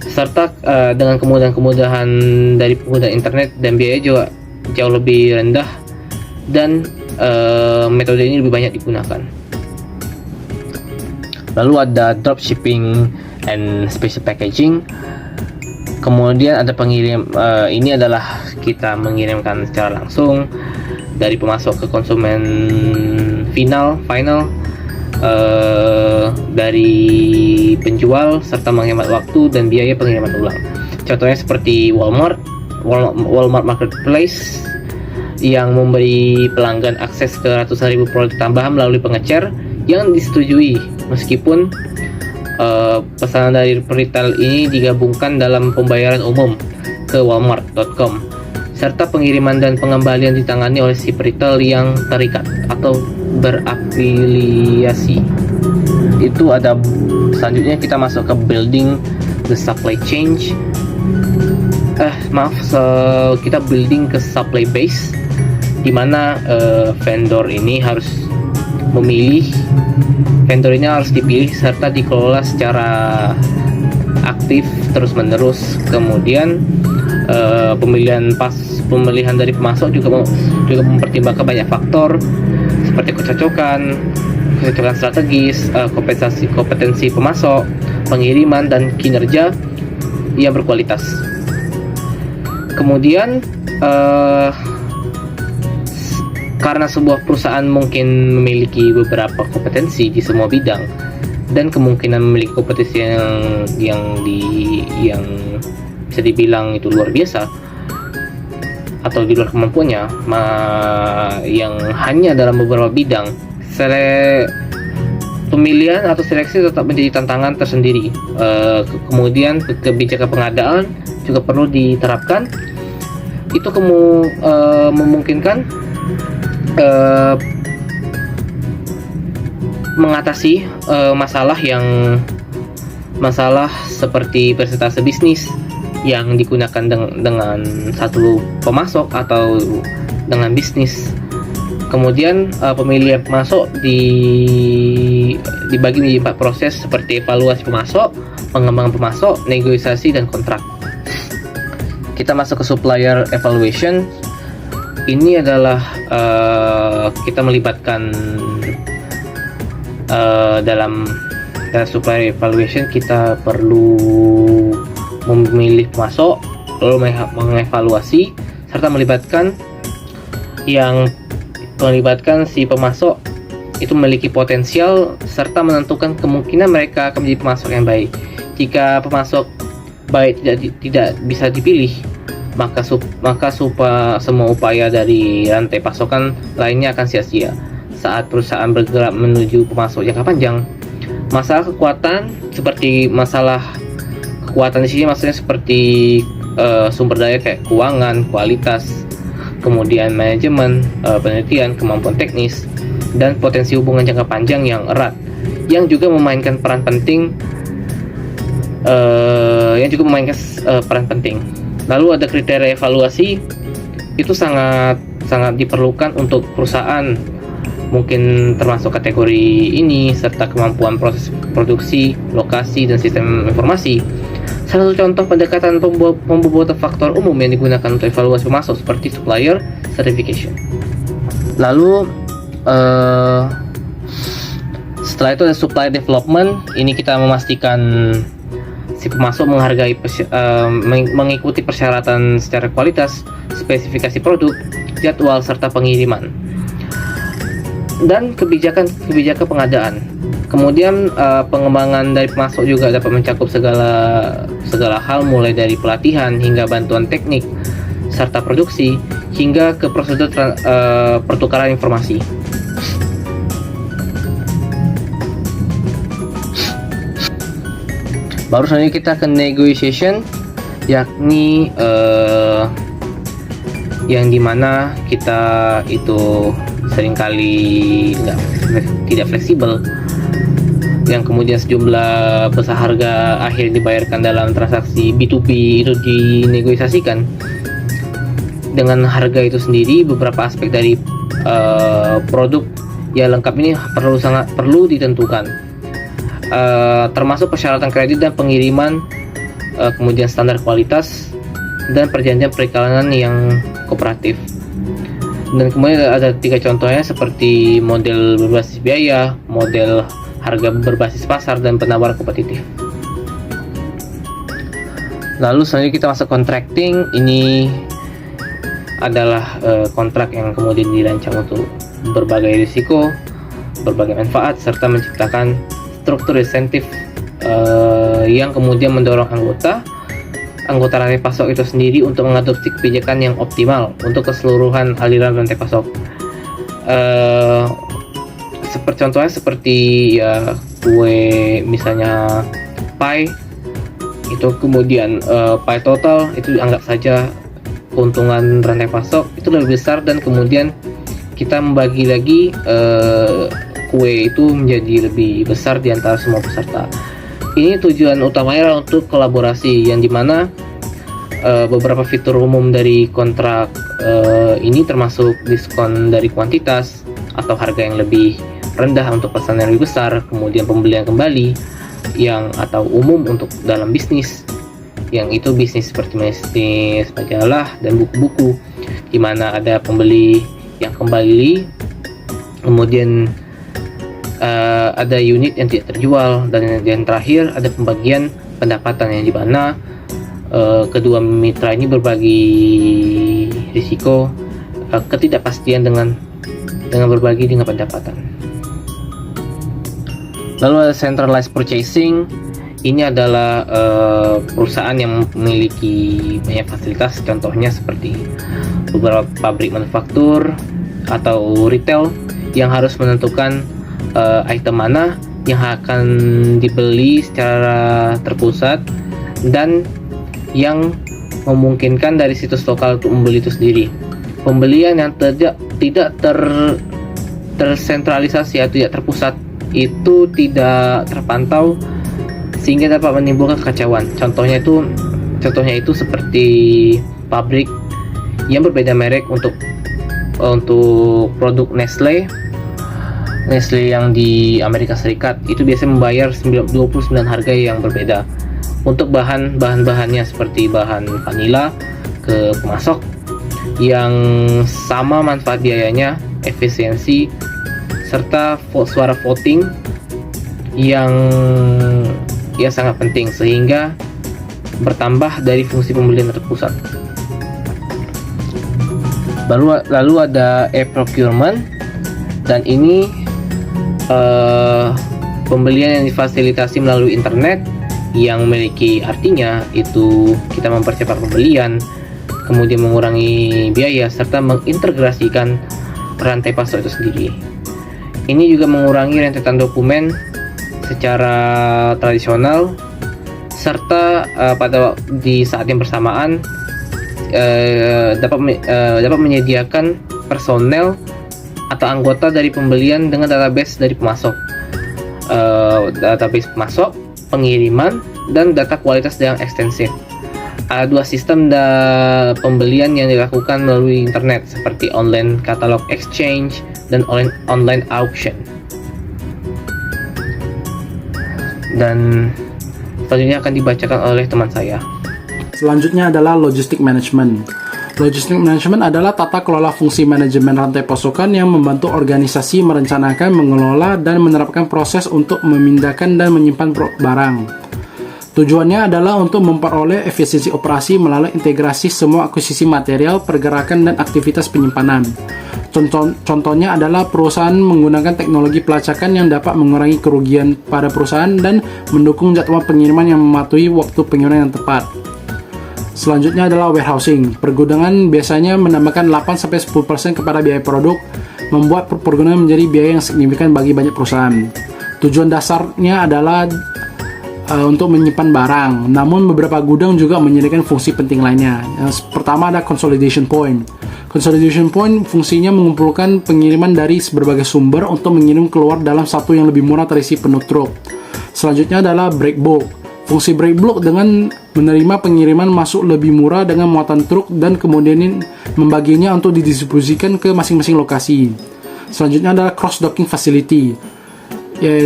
serta dengan kemudahan dari penggunaan internet dan biaya juga jauh lebih rendah, dan metode ini lebih banyak digunakan. Lalu ada dropshipping and special packaging. Kemudian ada ini adalah kita mengirimkan secara langsung dari pemasok ke konsumen final dari penjual, serta menghemat waktu dan biaya pengiriman ulang. Contohnya seperti Walmart Marketplace yang memberi pelanggan akses ke ratusan ribu produk tambahan melalui pengecer yang disetujui, meskipun pesanan dari retail ini digabungkan dalam pembayaran umum ke walmart.com, serta pengiriman dan pengembalian ditangani oleh si retail yang terikat atau berafiliasi. Itu ada selanjutnya kita masuk ke building the supply chain. Kita building ke supply base, di mana vendor ini harus dipilih serta dikelola secara aktif terus menerus. Kemudian pemilihan dari pemasok juga mempertimbangkan banyak faktor seperti kecocokan strategis, kompetensi pemasok, pengiriman, dan kinerja yang berkualitas. Kemudian karena sebuah perusahaan mungkin memiliki beberapa kompetensi di semua bidang dan kemungkinan memiliki kompetensi yang bisa dibilang itu luar biasa atau di luar kemampuannya, yang hanya dalam beberapa bidang, pemilihan atau seleksi tetap menjadi tantangan tersendiri. Kemudian kebijakan pengadaan juga perlu diterapkan. Itu memungkinkan mengatasi masalah seperti persentase bisnis yang digunakan dengan satu pemasok atau dengan bisnis. Kemudian pemilihan pemasok dibagi menjadi 4 proses seperti evaluasi pemasok, pengembangan pemasok, negosiasi, dan kontrak. Kita masuk ke supplier evaluation. Ini adalah kita melibatkan dalam supplier evaluation, kita perlu memilih pemasok, lalu mengevaluasi, serta melibatkan si pemasok itu memiliki potensial, serta menentukan kemungkinan mereka akan menjadi pemasok yang baik. Jika pemasok baik tidak bisa dipilih, maka semua upaya dari rantai pasokan lainnya akan sia-sia saat perusahaan bergerak menuju pemasok jangka panjang. Masalah kekuatan seperti masalah Kekuatan di sini maksudnya seperti sumber daya kayak keuangan, kualitas, kemudian manajemen, penelitian, kemampuan teknis, dan potensi hubungan jangka panjang yang erat, yang juga memainkan peran penting. Lalu ada kriteria evaluasi, itu sangat diperlukan untuk perusahaan, mungkin termasuk kategori ini, serta kemampuan proses produksi, lokasi, dan sistem informasi. Salah satu contoh pendekatan pembobot faktor umum yang digunakan untuk evaluasi pemasok seperti supplier certification. Lalu setelah itu ada supplier development. Ini kita memastikan si pemasok mengikuti persyaratan secara kualitas, spesifikasi produk, jadwal, serta pengiriman, dan kebijakan pengadaan. Kemudian pengembangan dari pemasok juga dapat mencakup segala hal, mulai dari pelatihan hingga bantuan teknik serta produksi, hingga ke prosedur pertukaran informasi. Baru selanjutnya kita ke negotiation, yakni yang dimana kita itu seringkali tidak fleksibel, yang kemudian sejumlah besar harga akhir dibayarkan dalam transaksi B2B itu dinegosiasikan. Dengan harga itu sendiri, beberapa aspek dari produk yang lengkap ini sangat perlu ditentukan, termasuk persyaratan kredit dan pengiriman, kemudian standar kualitas, dan perjanjian perikanan yang kooperatif. Dan kemudian ada 3 contohnya seperti model berbasis biaya, model harga berbasis pasar, dan penawar kompetitif. Lalu selanjutnya kita masuk contracting. Ini adalah kontrak yang kemudian dirancang untuk berbagai risiko, berbagai manfaat, serta menciptakan struktur insentif yang kemudian mendorong anggota rantai pasok itu sendiri untuk mengadopsi kebijakan yang optimal untuk keseluruhan aliran rantai pasok. Contohnya seperti ya kue, misalnya pie itu, kemudian pie total itu anggap saja keuntungan rantai pasok itu lebih besar, dan kemudian kita membagi lagi kue itu menjadi lebih besar di antara semua peserta. Ini tujuan utamanya untuk kolaborasi, yang dimana beberapa fitur umum dari kontrak ini termasuk diskon dari kuantitas atau harga yang lebih rendah untuk pesan yang lebih besar, kemudian pembelian kembali atau umum untuk dalam bisnis, yang itu bisnis seperti bisnis majalah dan buku-buku, di mana ada pembeli yang kembali, kemudian ada unit yang tidak terjual, dan yang terakhir ada pembagian pendapatan, yang dimana kedua mitra ini berbagi risiko ketidakpastian dengan berbagi dengan pendapatan. Lalu ada centralized purchasing. Ini adalah perusahaan yang memiliki banyak fasilitas, contohnya seperti beberapa pabrik manufaktur atau retail yang harus menentukan item mana yang akan dibeli secara terpusat, dan yang memungkinkan dari situs lokal untuk membeli itu sendiri. Pembelian yang tidak tersentralisasi atau tidak terpusat itu tidak terpantau, sehingga dapat menimbulkan kekacauan. Contohnya itu seperti pabrik yang berbeda merek untuk produk Nestle yang di Amerika Serikat itu biasanya membayar 29 harga yang berbeda untuk bahan-bahannya, seperti bahan vanila ke pemasok yang sama manfaat biayanya, efisiensi, serta suara voting yang sangat penting, sehingga bertambah dari fungsi pembelian terpusat. Lalu ada e-procurement, dan ini pembelian yang difasilitasi melalui internet, yang memiliki artinya itu kita mempercepat pembelian, kemudian mengurangi biaya, serta mengintegrasikan rantai pasok itu sendiri. Ini juga mengurangi rentetan dokumen secara tradisional, serta di saat yang bersamaan dapat menyediakan personel atau anggota dari pembelian dengan database dari pemasok, pengiriman, dan data kualitas yang ekstensif. Ada dua sistem pembelian yang dilakukan melalui internet, seperti online catalog exchange dan online auction. Dan selanjutnya akan dibacakan oleh teman saya. Selanjutnya adalah logistik management. Logistik management adalah tata kelola fungsi manajemen rantai pasokan yang membantu organisasi merencanakan, mengelola, dan menerapkan proses untuk memindahkan dan menyimpan barang. Tujuannya adalah untuk memperoleh efisiensi operasi melalui integrasi semua akuisisi material, pergerakan, dan aktivitas penyimpanan. Contohnya adalah perusahaan menggunakan teknologi pelacakan yang dapat mengurangi kerugian pada perusahaan dan mendukung jadwal pengiriman yang mematuhi waktu pengiriman yang tepat. Selanjutnya adalah warehousing. Pergudangan biasanya menambahkan 8-10% kepada biaya produk, membuat pergudangan menjadi biaya yang signifikan bagi banyak perusahaan. Tujuan dasarnya adalah untuk menyimpan barang, namun beberapa gudang juga menyediakan fungsi penting lainnya. Yang pertama ada consolidation point. Consolidation point fungsinya mengumpulkan pengiriman dari berbagai sumber untuk mengirim keluar dalam satu yang lebih murah terisi penuh truk. Selanjutnya adalah break bulk. Fungsi break bulk dengan menerima pengiriman masuk lebih murah dengan muatan truk dan kemudian membaginya untuk didistribusikan ke masing-masing lokasi. Selanjutnya adalah cross docking facility.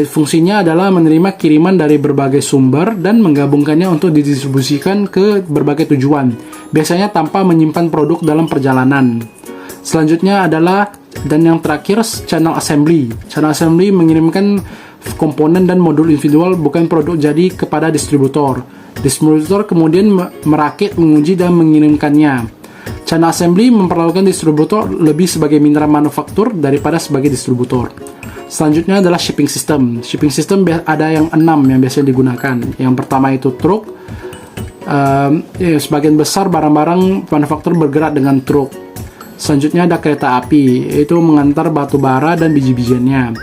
Fungsinya adalah menerima kiriman dari berbagai sumber dan menggabungkannya untuk didistribusikan ke berbagai tujuan, biasanya tanpa menyimpan produk dalam perjalanan. Selanjutnya adalah, dan yang terakhir, channel assembly. Channel assembly mengirimkan komponen dan modul individual, bukan produk jadi, kepada distributor. Distributor kemudian merakit, menguji, dan mengirimkannya. Channel assembly memperlakukan distributor lebih sebagai mitra manufaktur daripada sebagai distributor. Selanjutnya adalah shipping system. Shipping system ada yang 6 yang biasanya digunakan. Yang pertama itu truk. Sebagian besar barang-barang manufaktur bergerak dengan truk. Selanjutnya ada kereta api, yaitu mengantar batu bara dan biji-bijiannya.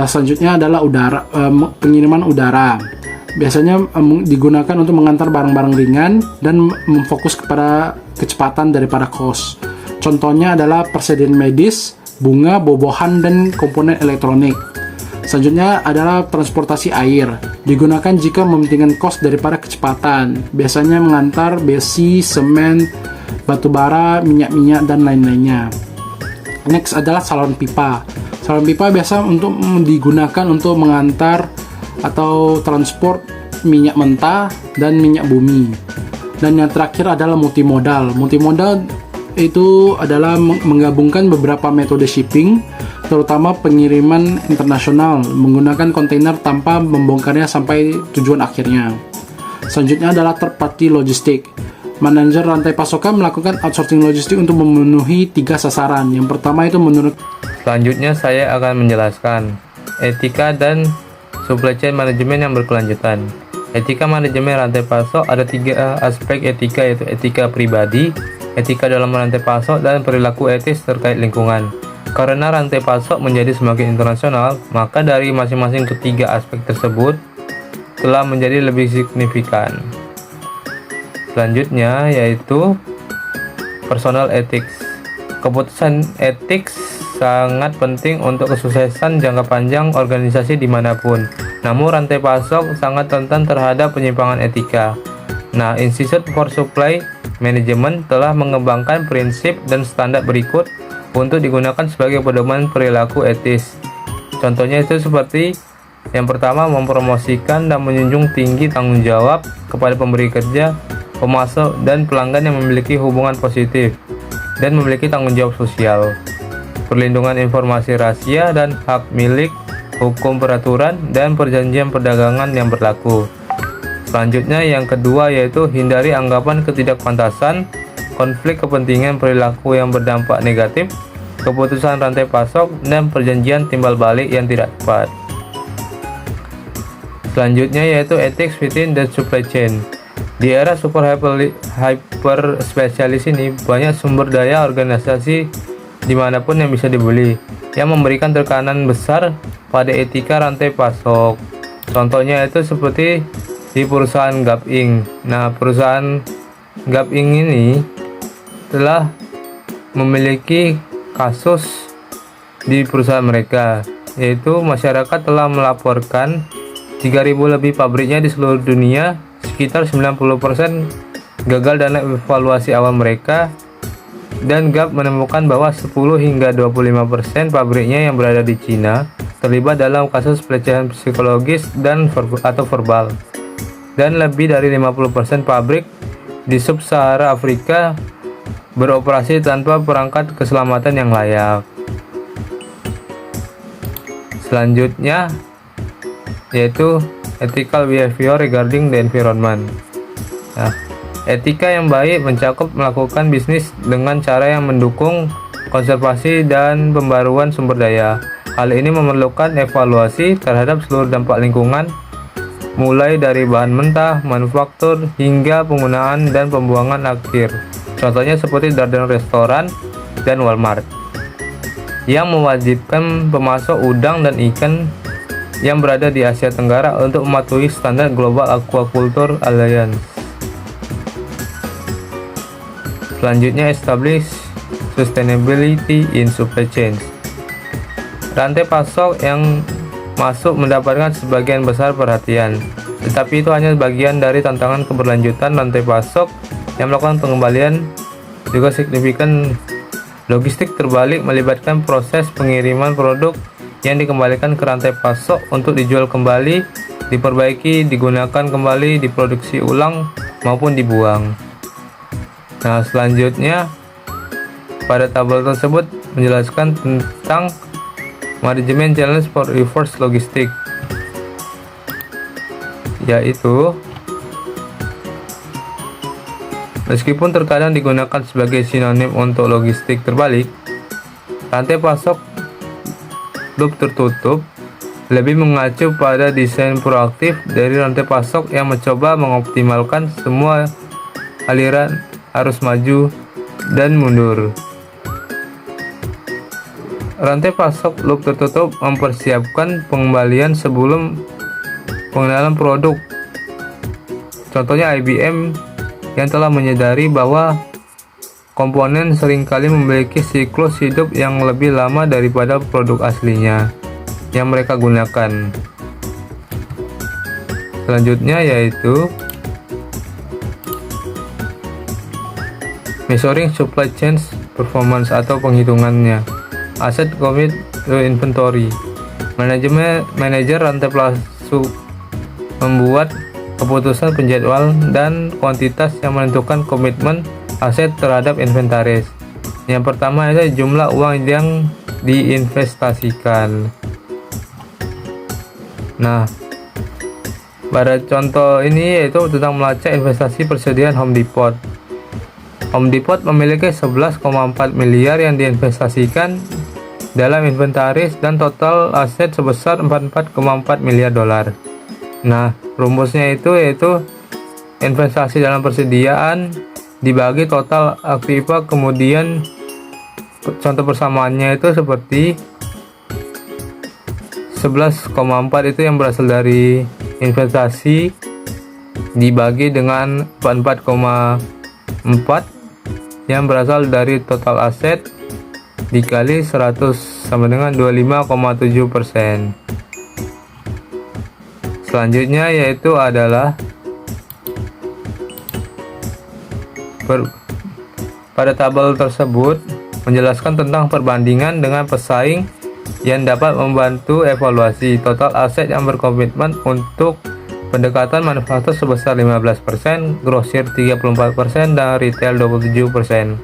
Selanjutnya adalah pengiriman udara. Biasanya digunakan untuk mengantar barang-barang ringan dan memfokus kepada kecepatan daripada cost. Contohnya adalah persediaan medis, bunga, bobohan, dan komponen elektronik. Selanjutnya adalah transportasi air. Digunakan jika mementingkan cost daripada kecepatan. Biasanya mengantar besi, semen, batu bara, minyak-minyak, dan lain-lainnya. Next adalah saluran pipa. Saluran pipa biasa digunakan untuk mengantar atau transport minyak mentah dan minyak bumi. Dan yang terakhir adalah multimodal. Multimodal itu adalah menggabungkan beberapa metode shipping, terutama pengiriman internasional menggunakan kontainer tanpa membongkarnya sampai tujuan akhirnya. Selanjutnya adalah third party logistik. Manajer rantai pasokan melakukan outsourcing logistik untuk memenuhi 3 sasaran. Yang pertama itu menurut. Selanjutnya saya akan menjelaskan etika dan supply chain manajemen yang berkelanjutan. Etika manajemen rantai pasok ada 3 aspek etika, yaitu etika pribadi, etika dalam rantai pasok, dan perilaku etis terkait lingkungan. Karena rantai pasok menjadi semakin internasional, maka dari masing-masing ketiga aspek tersebut telah menjadi lebih signifikan. Selanjutnya yaitu personal ethics. Keputusan etik sangat penting untuk kesuksesan jangka panjang organisasi dimanapun. Namun rantai pasok sangat rentan terhadap penyimpangan etika. Nah, Institute for Supply Management telah mengembangkan prinsip dan standar berikut untuk digunakan sebagai pedoman perilaku etis. Contohnya itu seperti yang pertama, mempromosikan dan menjunjung tinggi tanggung jawab kepada pemberi kerja, pemasok, dan pelanggan yang memiliki hubungan positif dan memiliki tanggung jawab sosial. Perlindungan informasi rahasia dan hak milik, hukum peraturan, dan perjanjian perdagangan yang berlaku. Selanjutnya yang kedua yaitu hindari anggapan ketidakpantasan, konflik kepentingan, perilaku yang berdampak negatif, keputusan rantai pasok, dan perjanjian timbal balik yang tidak tepat. Selanjutnya yaitu ethics within the supply chain. Di era super hyper spesialis ini, banyak sumber daya organisasi dimanapun yang bisa dibeli, yang memberikan tekanan besar pada etika rantai pasok. Contohnya itu seperti di perusahaan Gap Inc. Nah, perusahaan Gap Inc. ini telah memiliki kasus di perusahaan mereka, yaitu masyarakat telah melaporkan 3.000 lebih pabriknya di seluruh dunia, sekitar 90% gagal dalam evaluasi awal mereka, dan Gap menemukan bahwa 10 hingga 25% pabriknya yang berada di Cina terlibat dalam kasus pelecehan psikologis dan atau verbal, dan lebih dari 50% pabrik di sub-Sahara Afrika beroperasi tanpa perangkat keselamatan yang layak. Selanjutnya yaitu ethical behavior regarding the environment. Nah, etika yang baik mencakup melakukan bisnis dengan cara yang mendukung konservasi dan pembaruan sumber daya. Hal ini memerlukan evaluasi terhadap seluruh dampak lingkungan, mulai dari bahan mentah, manufaktur, hingga penggunaan dan pembuangan akhir. Contohnya seperti Darden Restoran dan Walmart, yang mewajibkan pemasok udang dan ikan yang berada di Asia Tenggara untuk mematuhi standar Global Aquaculture Alliance. Selanjutnya, establish sustainability in supply chains. Rantai pasok yang masuk mendapatkan sebagian besar perhatian, tetapi itu hanya bagian dari tantangan keberlanjutan rantai pasok yang melakukan pengembalian. Juga signifikan logistik terbalik melibatkan proses pengiriman produk yang dikembalikan ke rantai pasok untuk dijual kembali, diperbaiki, digunakan kembali, diproduksi ulang, maupun dibuang. Nah, selanjutnya pada tabel tersebut menjelaskan tentang Management Challenge for Reverse Logistics, yaitu meskipun terkadang digunakan sebagai sinonim untuk logistik terbalik, rantai pasok loop tertutup lebih mengacu pada desain proaktif dari rantai pasok yang mencoba mengoptimalkan semua aliran arus maju dan mundur. Rantai pasok loop tertutup mempersiapkan pengembalian sebelum pengenalan produk. Contohnya IBM yang telah menyadari bahwa komponen seringkali memiliki siklus hidup yang lebih lama daripada produk aslinya yang mereka gunakan. Selanjutnya yaitu measuring supply chain performance atau penghitungannya. Asset commit to inventory. Manajer rantai pasok membuat keputusan penjadwal dan kuantitas yang menentukan komitmen aset terhadap inventaris. Yang pertama adalah jumlah uang yang diinvestasikan. Nah, pada contoh ini yaitu tentang melacak investasi persediaan Home Depot. Home Depot memiliki 11,4 miliar yang diinvestasikan dalam inventaris dan total aset sebesar 44,4 miliar dolar. Nah, rumusnya itu yaitu investasi dalam persediaan dibagi total aktiva, kemudian contoh persamaannya itu seperti 11,4 itu yang berasal dari investasi dibagi dengan 44,4 yang berasal dari total aset dikali 100 sama dengan 25,7%. Selanjutnya yaitu adalah pada tabel tersebut menjelaskan tentang perbandingan dengan pesaing yang dapat membantu evaluasi total aset yang berkomitmen untuk pendekatan manufaktur sebesar 15%, grosir 34%, dan retail 27%.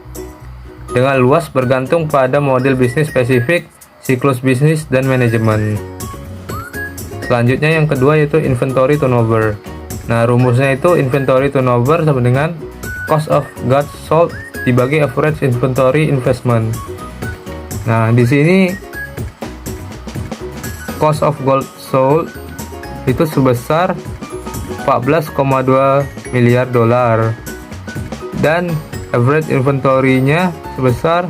Dengan luas bergantung pada model bisnis spesifik, siklus bisnis, dan manajemen. Selanjutnya yang kedua yaitu inventory turnover. Nah, rumusnya itu inventory turnover sama dengan cost of goods sold dibagi average inventory investment. Nah, di sini cost of goods sold itu sebesar 14,2 miliar dolar dan average inventory-nya sebesar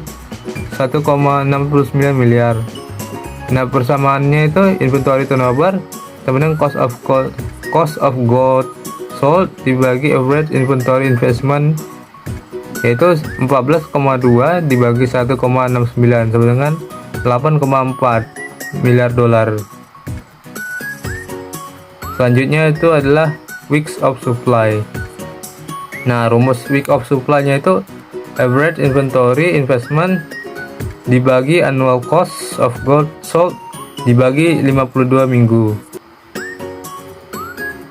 1,69 miliar. Nah, persamaannya itu inventory turnover sama dengan cost of goods sold dibagi average inventory investment, yaitu 14,2 dibagi 1,69 sama dengan 8,4 miliar dolar. Selanjutnya itu adalah weeks of supply. Nah, rumus week of supply-nya itu average inventory investment dibagi annual cost of gold sold dibagi 52 minggu.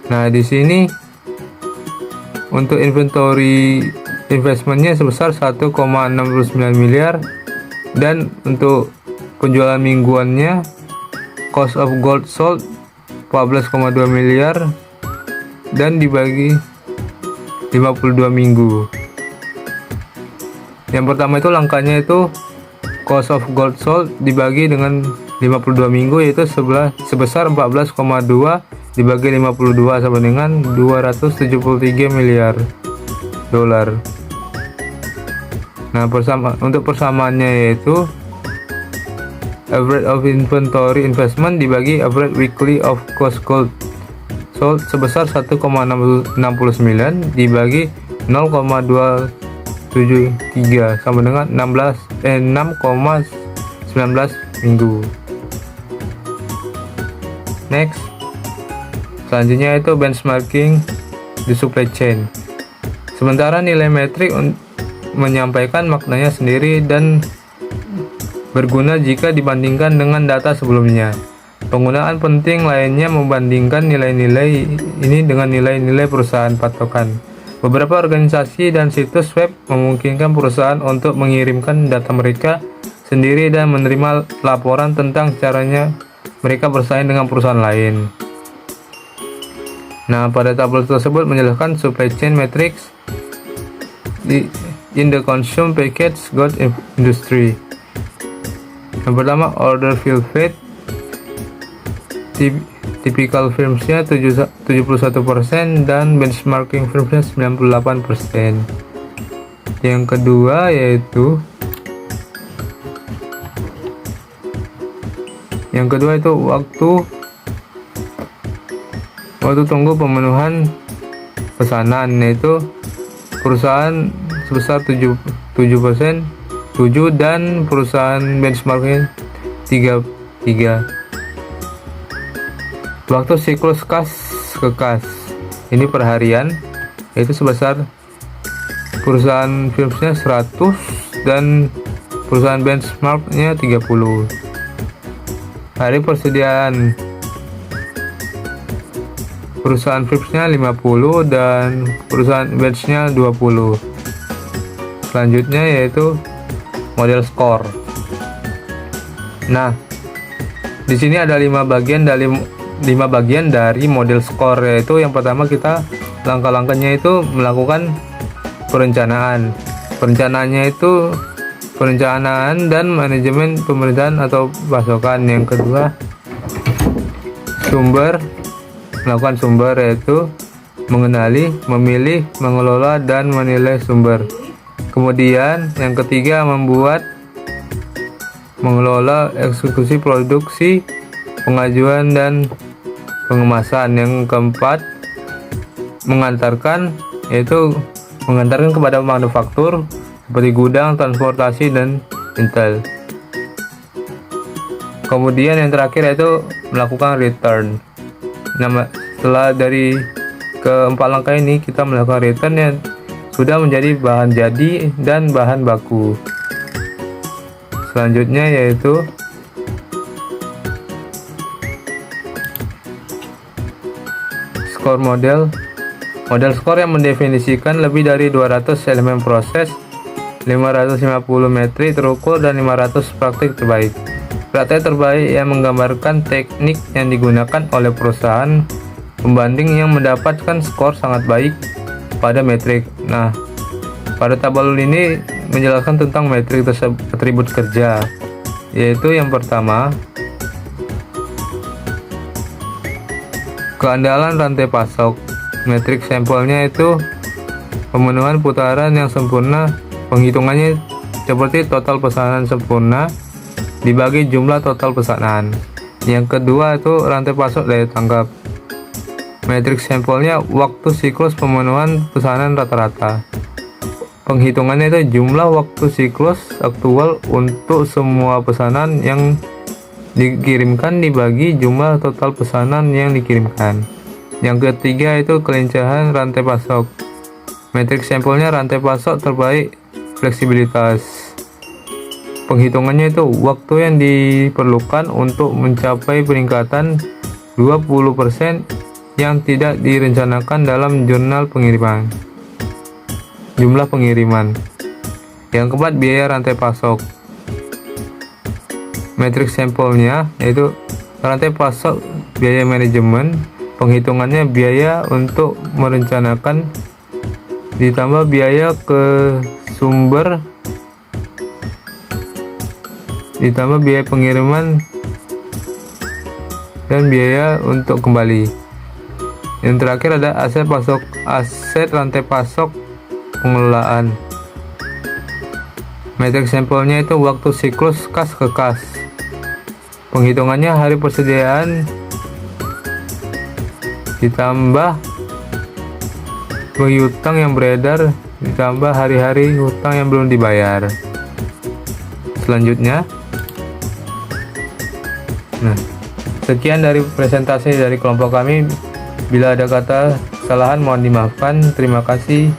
Nah, di sini untuk inventory investmentnya sebesar 1,69 miliar, dan untuk penjualan mingguannya cost of gold sold 14,2 miliar dan dibagi 52 minggu. Yang pertama itu langkahnya itu cost of gold sold dibagi dengan 52 minggu, yaitu sebesar 14,2 dibagi 52 sama dengan 273 miliar dolar. Nah, untuk persamaannya yaitu average of inventory investment dibagi average weekly of cost gold sold sebesar 1,69 dibagi 0,273 sama dengan 6,19 minggu. Next, selanjutnya itu benchmarking di supply chain. Sementara nilai metrik menyampaikan maknanya sendiri dan berguna jika dibandingkan dengan data sebelumnya. Penggunaan penting lainnya membandingkan nilai-nilai ini dengan nilai-nilai perusahaan patokan. Beberapa organisasi dan situs web memungkinkan perusahaan untuk mengirimkan data mereka sendiri dan menerima laporan tentang caranya mereka bersaing dengan perusahaan lain. Nah, pada tabel tersebut menjelaskan supply chain metrics in the consumer packaged goods industry. Yang pertama, order fill rate. Typical firmsnya 71% dan benchmarking firmsnya 98%. Yang kedua yaitu itu waktu tunggu pemenuhan pesanan, yaitu perusahaan sebesar 7%, 7 dan perusahaan benchmarking 3. Waktu siklus kas ke kas ini per harian, yaitu sebesar perusahaan firmsnya 100 dan perusahaan benchmarknya 30. Hari persediaan perusahaan firmsnya 50 dan perusahaan benchnya 20. Selanjutnya yaitu model score. Nah, di sini ada 5 bagian dari model score, yaitu yang pertama kita langkah-langkahnya itu melakukan perencanaan. Perencanaannya itu perencanaan dan manajemen pemerintahan atau pasokan. Yang kedua melakukan sumber, yaitu mengenali, memilih, mengelola dan menilai sumber. Kemudian yang ketiga mengelola eksekusi produksi, pengajuan dan pengemasan. Yang keempat mengantarkan kepada manufaktur seperti gudang, transportasi dan intel. Kemudian yang terakhir yaitu melakukan return. Setelah dari keempat langkah ini kita melakukan return yang sudah menjadi bahan jadi dan bahan baku. Selanjutnya yaitu score model score yang mendefinisikan lebih dari 200 elemen proses, 550 metrik terukur dan 500 praktik terbaik. Praktik terbaik yang menggambarkan teknik yang digunakan oleh perusahaan pembanding yang mendapatkan skor sangat baik pada metrik. Nah, pada tabel ini menjelaskan tentang metrik atribut kerja, yaitu yang pertama keandalan rantai pasok. Metrik sampelnya itu pemenuhan putaran yang sempurna. Penghitungannya seperti total pesanan sempurna dibagi jumlah total pesanan. Yang kedua itu rantai pasok daya tangkap. Matriks sampelnya waktu siklus pemenuhan pesanan rata-rata. Penghitungannya itu jumlah waktu siklus aktual untuk semua pesanan yang dikirimkan dibagi jumlah total pesanan yang dikirimkan. Yang ketiga itu kelincahan rantai pasok. Matriks sampelnya rantai pasok terbaik fleksibilitas. Penghitungannya itu waktu yang diperlukan untuk mencapai peningkatan 20% yang tidak direncanakan dalam jurnal pengiriman. Jumlah pengiriman. Yang keempat, biaya rantai pasok. Matriks sampelnya yaitu rantai pasok biaya manajemen. Penghitungannya biaya untuk merencanakan ditambah biaya ke sumber ditambah biaya pengiriman dan biaya untuk kembali. Yang terakhir ada aset rantai pasok pengelolaan. Matriks sampelnya itu waktu siklus kas ke kas. Penghitungannya hari persediaan ditambah hutang yang beredar ditambah hari-hari hutang yang belum dibayar. Selanjutnya, sekian dari presentasi dari kelompok kami. Bila ada kata kesalahan mohon dimaafkan. Terima kasih.